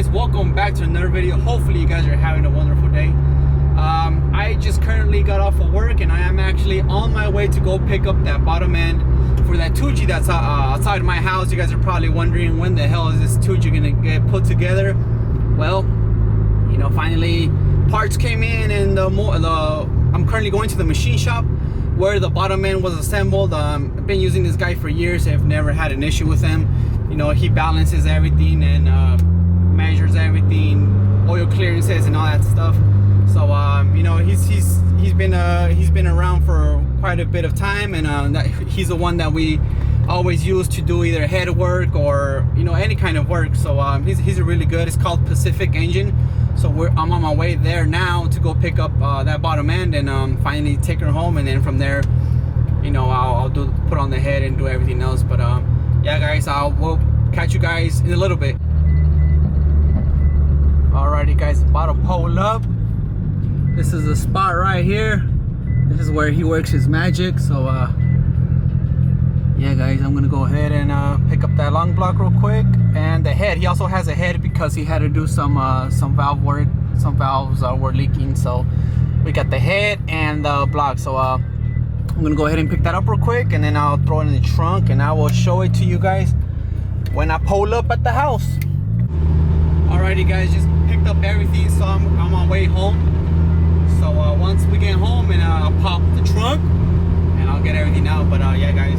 guys, welcome back to another video. Hopefully you guys are having a wonderful day. I just currently got off of work and I am actually on my way to go pick up that bottom end for that 2G that's outside my house. You guys are probably wondering, when the hell is this 2G gonna get put together? Well, you know, finally parts came in, and I'm currently going to the machine shop where the bottom end was assembled. I've been using this guy for years. I've never had an issue with him. You know, he balances everything and measures everything, oil clearances and all that stuff. So you know, he's been around for quite a bit of time, and he's the one that we always use to do either head work or, you know, any kind of work. So he's really good. It's called Pacific Engine. So I'm on my way there now to go pick up that bottom end and finally take her home, and then from there, you know, I'll put on the head and do everything else. But yeah guys, we'll catch you guys in a little bit. Alrighty guys, about to pull up. This is the spot right here. This is where he works his magic. So yeah guys, I'm gonna go ahead and pick up that long block real quick, and the head. He also has a head because he had to do some valve work. Some valves were leaking, so we got the head and the block. So I'm gonna go ahead and pick that up real quick, and then I'll throw it in the trunk, and I will show it to you guys when I pull up at the house. Alrighty guys, just picked up everything, so I'm on my way home. So once we get home, and I'll pop the trunk and I'll get everything out. But yeah guys,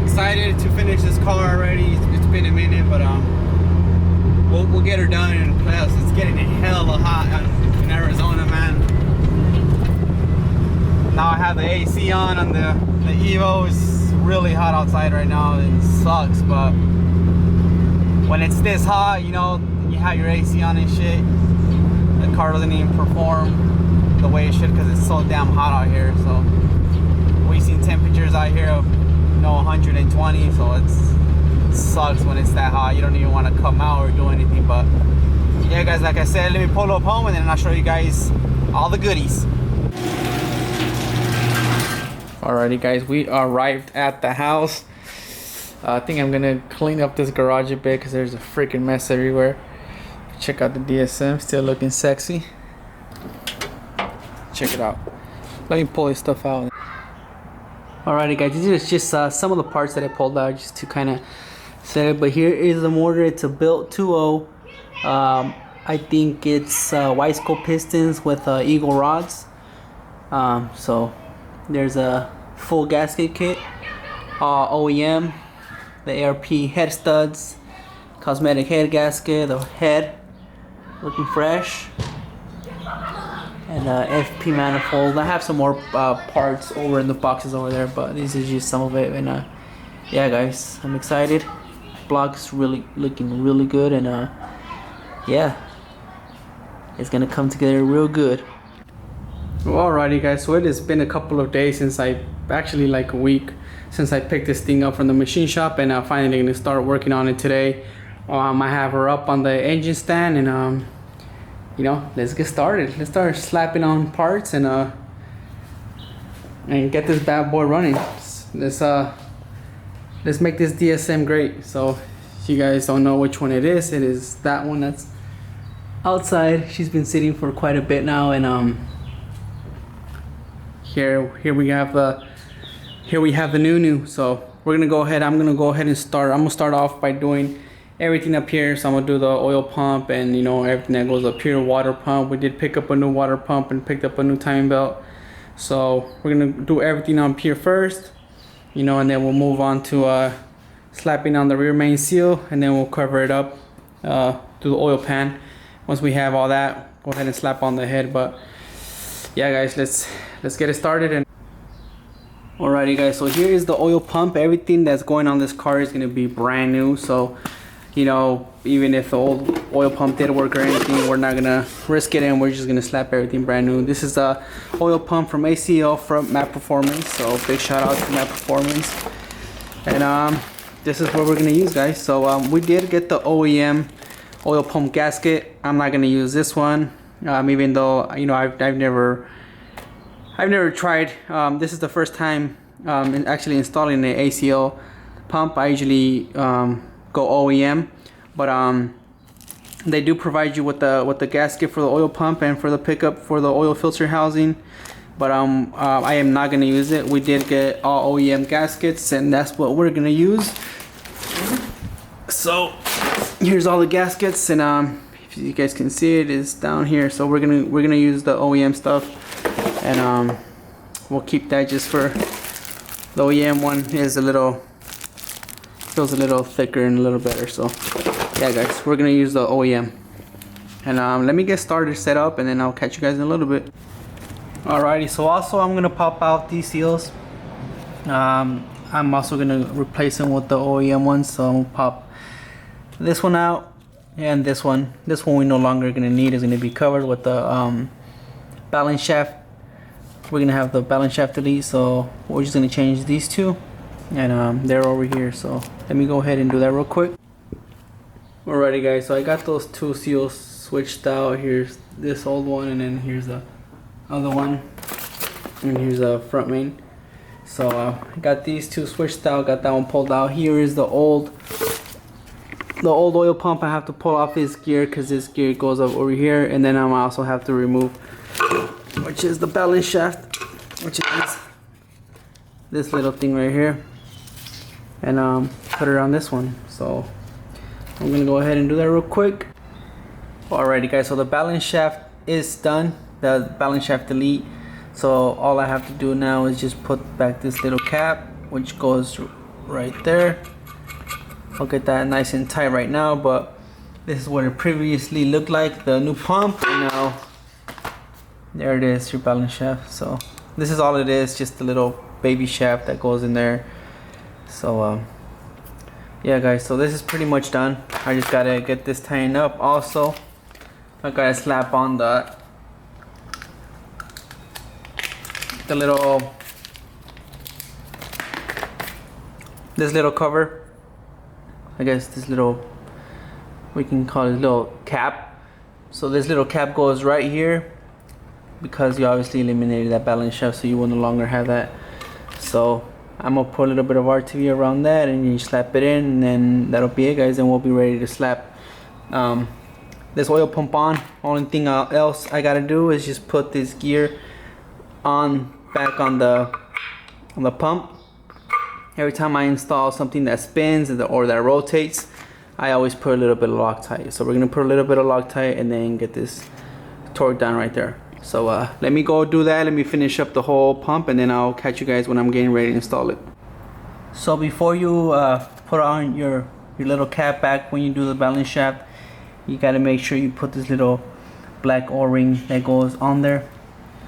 excited to finish this car already. It's been a minute, but we'll get her done. And plus it's getting hella hot in Arizona, man. Now I have the AC on the Evo. It's really hot outside right now. It sucks, but when it's this hot, you know, you have your AC on and shit, the car doesn't even perform the way it should because it's so damn hot out here. So we've seen temperatures out here of, you know, 120, so it sucks when it's that hot. You don't even want to come out or do anything. But yeah guys, like I said, let me pull up home and then I'll show you guys all the goodies. Alrighty guys, we arrived at the house. I think I'm gonna clean up this garage a bit because there's a freaking mess everywhere. Check out the DSM, still looking sexy. Check it out. Let me pull this stuff out. Alrighty guys, these are just some of the parts that I pulled out just to kind of set it. But here is the motor. It's a built 2.0. I think it's Y-scope pistons with eagle rods. So there's a full gasket kit, OEM, the ARP head studs, cosmetic head gasket, the head looking fresh, and FP manifold. I have some more parts over in the boxes over there, but this is just some of it. And yeah guys, I'm excited. Block's really looking really good, and yeah, it's gonna come together real good. Well, alrighty guys, so it has been a couple of days since actually like a week since I picked this thing up from the machine shop, and I'm finally gonna start working on it today. I have her up on the engine stand, and you know, let's get started. Let's start slapping on parts and get this bad boy running. Let's make this DSM great. So if you guys don't know which one it is that one that's outside. She's been sitting for quite a bit now, and here we have the new. So we're gonna go ahead. I'm gonna go ahead and start. I'm gonna start off by doing everything up here. So I'm gonna do the oil pump and, you know, everything that goes up here. Water pump. We did pick up a new water pump and picked up a new timing belt. So we're gonna do everything up here first, you know, and then we'll move on to slapping on the rear main seal, and then we'll cover it up through the oil pan. Once we have all that, go ahead and slap on the head. But yeah guys, let's get it started. And alrighty guys, so here is the oil pump. Everything that's going on this car is gonna be brand new. So, you know, even if the old oil pump did work or anything, we're not gonna risk it, and we're just gonna slap everything brand new. This is a oil pump from ACL from Map Performance, so big shout out to Map Performance. And this is what we're gonna use guys. So we did get the OEM oil pump gasket. I'm not gonna use this one, even though, you know, I've never tried. This is the first time in actually installing the ACL pump. I usually go OEM, but They do provide you with the gasket for the oil pump and for the pickup for the oil filter housing, but I am not gonna use it. We did get all OEM gaskets, and that's what we're gonna use. So here's all the gaskets, and if you guys can see it, is down here. So we're gonna use the OEM stuff, and we'll keep that just for the OEM one. Is feels a little thicker and a little better. So yeah, guys, we're gonna use the OEM, and let me get started, set up, and then I'll catch you guys in a little bit. Alrighty, so also I'm gonna pop out these seals. I'm also gonna replace them with the OEM ones, so I'm gonna pop this one out and this one. This one we no longer gonna need, is gonna be covered with the balance shaft. We're gonna have the balance shaft delete, so we're just gonna change these two, and they're over here. So let me go ahead and do that real quick. Alrighty, guys, so I got those two seals switched out. Here's this old one, and then here's the other one, and here's the front main. So I got these two switched out, got that one pulled out. Here is the old oil pump. I have to pull off this gear because this gear goes up over here, and then I also have to remove, which is the balance shaft, which is this little thing right here, and put it on this one. So I'm gonna go ahead and do that real quick. Alrighty, guys, so the balance shaft is done, the balance shaft delete. So all I have to do now is just put back this little cap, which goes right there. I'll get that nice and tight right now, but this is what it previously looked like, the new pump, and now there it is, your balance shaft. So this is all it is, just a little baby shaft that goes in there. So yeah, guys, so this is pretty much done. I just gotta get this tightened up. Also, I gotta slap on the this little cover. I guess this little, we can call it little cap. So this little cap goes right here, because you obviously eliminated that balance shaft, so you will no longer have that. So I'm gonna put a little bit of RTV around that, and you slap it in, and then that'll be it, guys, and we'll be ready to slap this oil pump on. Only thing else I gotta do is just put this gear on back on the pump. Every time I install something that spins or that rotates, I always put a little bit of Loctite. So we're gonna put a little bit of Loctite and then get this torque down right there. So let me go do that. Let me finish up the whole pump, and then I'll catch you guys when I'm getting ready to install it. So before you put on your little cap back, when you do the balance shaft, you got to make sure you put this little black O-ring that goes on there.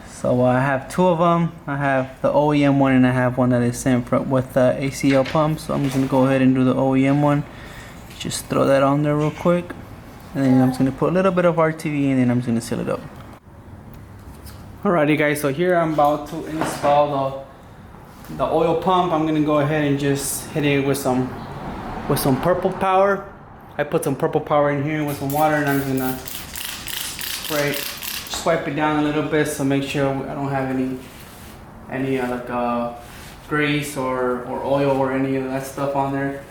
So I have two of them. I have the OEM one, and I have one that is sent with the ACL pump. So I'm just gonna go ahead and do the OEM one. Just throw that on there real quick, and then I'm just gonna put a little bit of RTV, and then I'm just gonna seal it up. Alrighty, guys, so here I'm about to install the oil pump. I'm gonna go ahead and just hit it with some purple power. I put some purple power in here with some water, and I'm gonna swipe it down a little bit, so make sure I don't have any grease or oil or any of that stuff on there,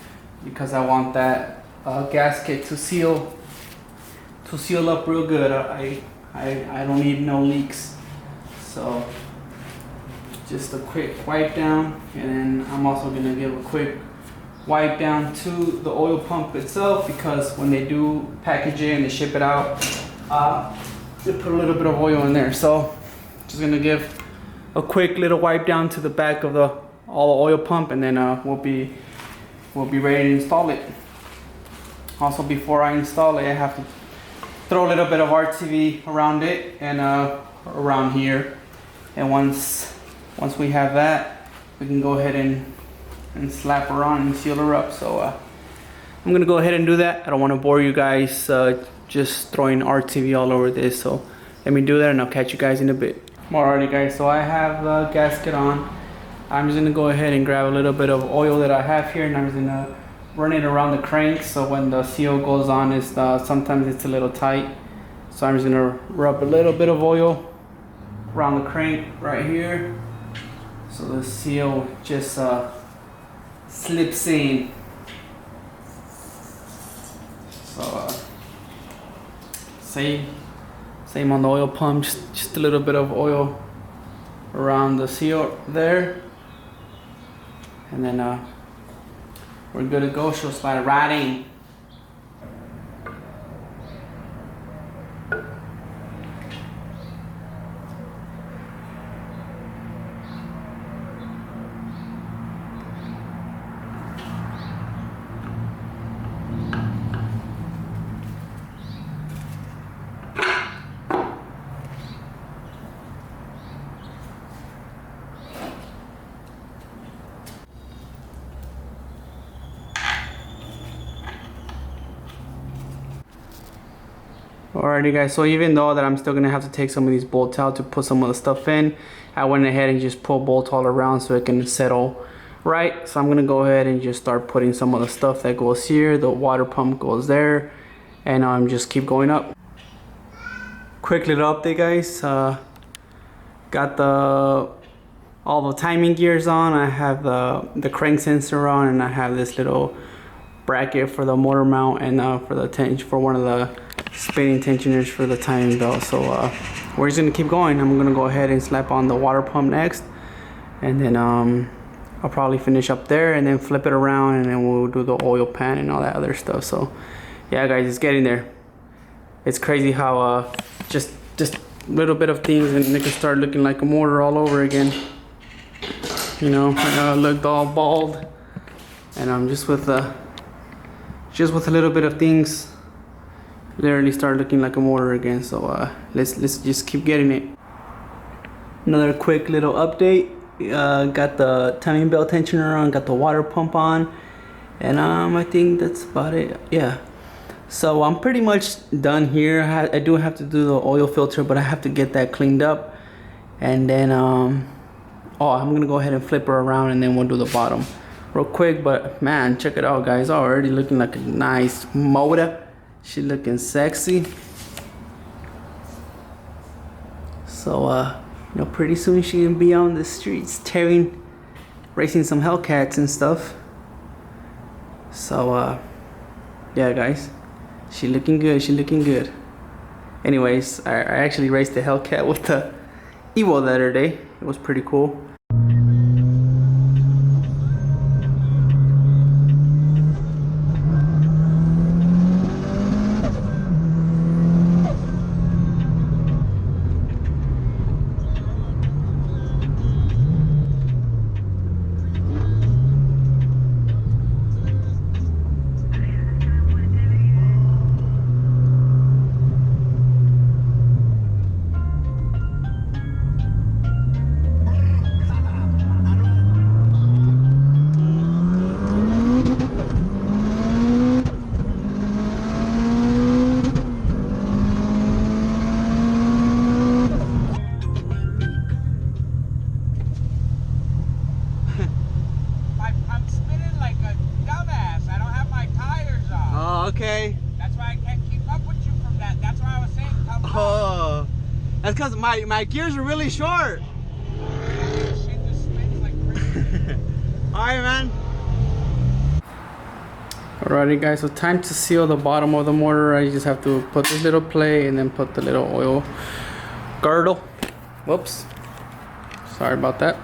because I want that gasket to seal up real good. I don't need no leaks. So just a quick wipe down, and then I'm also gonna give a quick wipe down to the oil pump itself, because when they do package it and they ship it out, they put a little bit of oil in there. So just gonna give a quick little wipe down to the back of all the oil pump, and then we'll be ready to install it. Also, before I install it, I have to throw a little bit of RTV around it and around here. And once we have that, we can go ahead and slap her on and seal her up. So I'm gonna go ahead and do that. I don't want to bore you guys just throwing RTV all over this. So let me do that, and I'll catch you guys in a bit. Alrighty, guys, so I have the gasket on. I'm just gonna go ahead and grab a little bit of oil that I have here, and I'm just gonna run it around the crank. So when the seal goes on, sometimes it's a little tight. So I'm just gonna rub a little bit of oil around the crank right here, so the seal just slips in. So Same on the oil pump, just a little bit of oil around the seal there. And then we're good to go. She'll slide right in. Alrighty guys, so even though that I'm still gonna have to take some of these bolts out to put some of the stuff in, I went ahead and just pulled bolts all around so it can settle right. So I'm gonna go ahead and just start putting some of the stuff that goes here. The water pump goes there, and just keep going up. Quick little update guys, got all the timing gears on. I have the crank sensor on, and I have this little bracket for the motor mount, and for one of the spinning tensioners for the timing belt. So we're just gonna keep going. I'm gonna go ahead and slap on the water pump next, and then I'll probably finish up there and then flip it around, and then we'll do the oil pan and all that other stuff. So yeah guys, it's getting there. It's crazy how just little bit of things and it can start looking like a motor all over again. You know, I looked all bald, and I'm just with a little bit of things literally start looking like a motor again. So let's just keep getting it. Another quick little update. Got the timing belt tensioner on, got the water pump on, and I think that's about it. Yeah, so I'm pretty much done here. I do have to do the oil filter, but I have to get that cleaned up, and then I'm gonna go ahead and flip her around, and then we'll do the bottom real quick. But man, check it out guys, already looking like a nice motor. She looking sexy. So you know, pretty soon she can be on the streets racing some Hellcats and stuff. So yeah guys, she looking good. Anyways, I actually raced the Hellcat with the Evo the other day. It was pretty cool. Okay. That's why I can't keep up with you from that. That's why I was saying come up. Oh, that's because my gears are really short. Shit just spins like crazy. Alright man. Alrighty guys, so time to seal the bottom of the motor. I just have to put this little plate and then put the little oil girdle. Whoops. Sorry about that.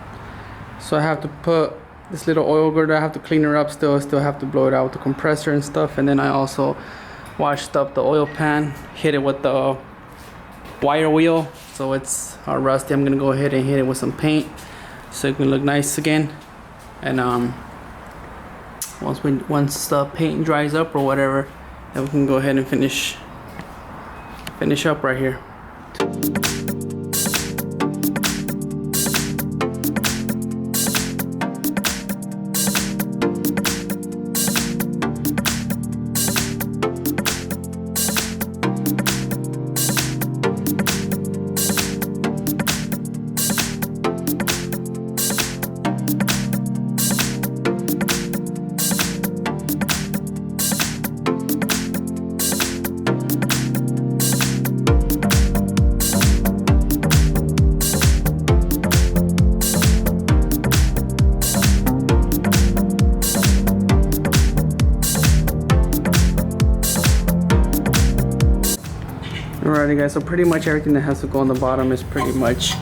So I have to put this little oil girdle. I have to clean her up still. I still have to blow it out with the compressor and stuff. And then I also washed up the oil pan, hit it with the wire wheel, so it's all rusty. I'm gonna go ahead and hit it with some paint so it can look nice again. And once the paint dries up or whatever, then we can go ahead and finish up right here. Alrighty guys, so pretty much everything that has to go on the bottom is pretty much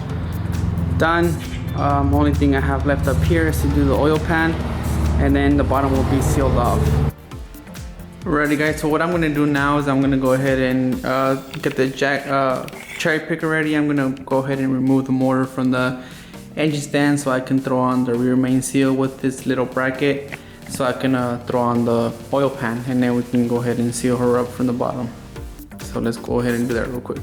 done. Only thing I have left up here is to do the oil pan, and then the bottom will be sealed off. Alrighty guys, so what I'm gonna do now is I'm gonna go ahead and get the cherry picker ready. I'm gonna go ahead and remove the motor from the engine stand so I can throw on the rear main seal with this little bracket, so I can throw on the oil pan, and then we can go ahead and seal her up from the bottom. So let's go ahead and do that real quick.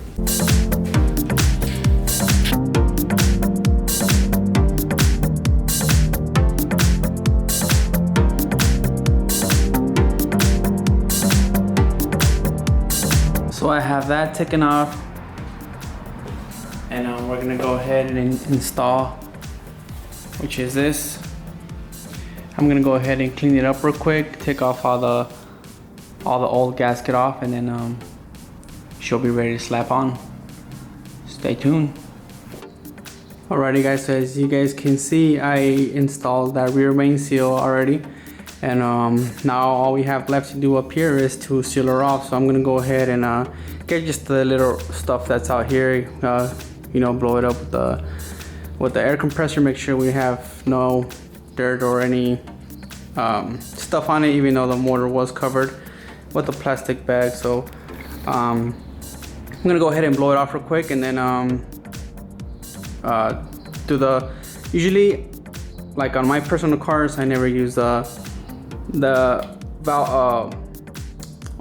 So I have that taken off, and we're gonna go ahead and install, which is this. I'm gonna go ahead and clean it up real quick, take off all the old gasket off, and then she'll be ready to slap on. Stay tuned. Alrighty guys, so as you guys can see, I installed that rear main seal already. And now all we have left to do up here is to seal her off. So I'm gonna go ahead and get just the little stuff that's out here, you know, blow it up with the air compressor, make sure we have no dirt or any stuff on it, even though the motor was covered with a plastic bag. So I'm gonna go ahead and blow it off real quick, and then usually, like on my personal cars, I never use the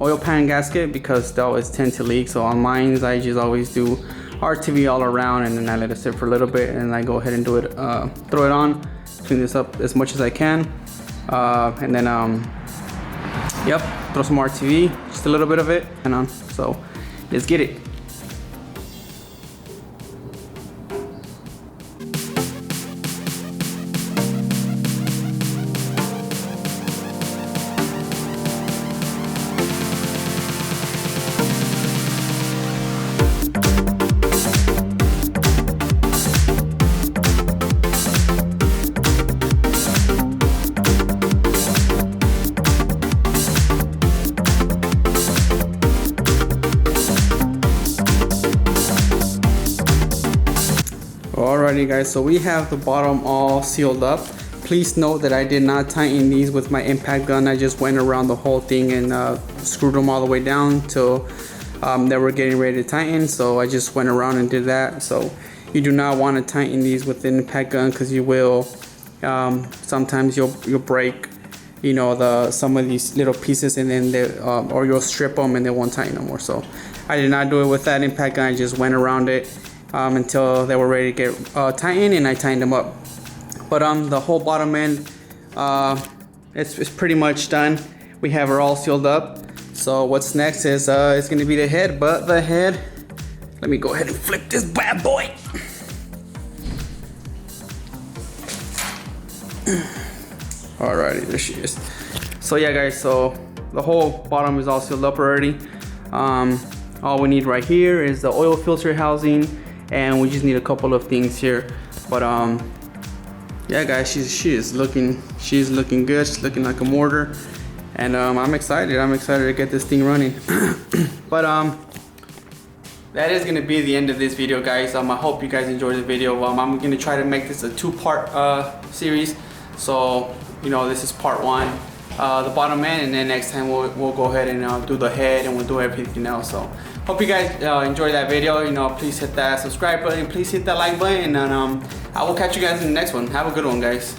oil pan gasket because they always tend to leak. So on mine, I just always do RTV all around, and then I let it sit for a little bit, and I go ahead and do it, throw it on, clean this up as much as I can, and then yep, throw some RTV, just a little bit of it, and so let's get it. Alrighty guys, so we have the bottom all sealed up. Please note that I did not tighten these with my impact gun. I just went around the whole thing and screwed them all the way down till they were getting ready to tighten. So I just went around and did that. So you do not want to tighten these with the impact gun, because you will sometimes you'll break, you know, some of these little pieces, and then or you'll strip them and they won't tighten no more. So I did not do it with that impact gun. I just went around it until they were ready to get tightened, and I tightened them up. But the whole bottom end, it's pretty much done. We have her all sealed up. So what's next is it's gonna be the head. But the head, let me go ahead and flip this bad boy. Alrighty, there she is. So yeah guys, so the whole bottom is all sealed up already. All we need right here is the oil filter housing, and we just need a couple of things here. But yeah guys, she's looking good. She's looking like a mortar, and I'm excited to get this thing running. But that is gonna be the end of this video guys. I hope you guys enjoyed the video. I'm gonna try to make this a two-part series. So you know, this is part one, the bottom end, and then next time we'll go ahead and do the head, and we'll do everything else. So hope you guys enjoyed that video. You know, please hit that subscribe button, please hit that like button, and I will catch you guys in the next one. Have a good one guys.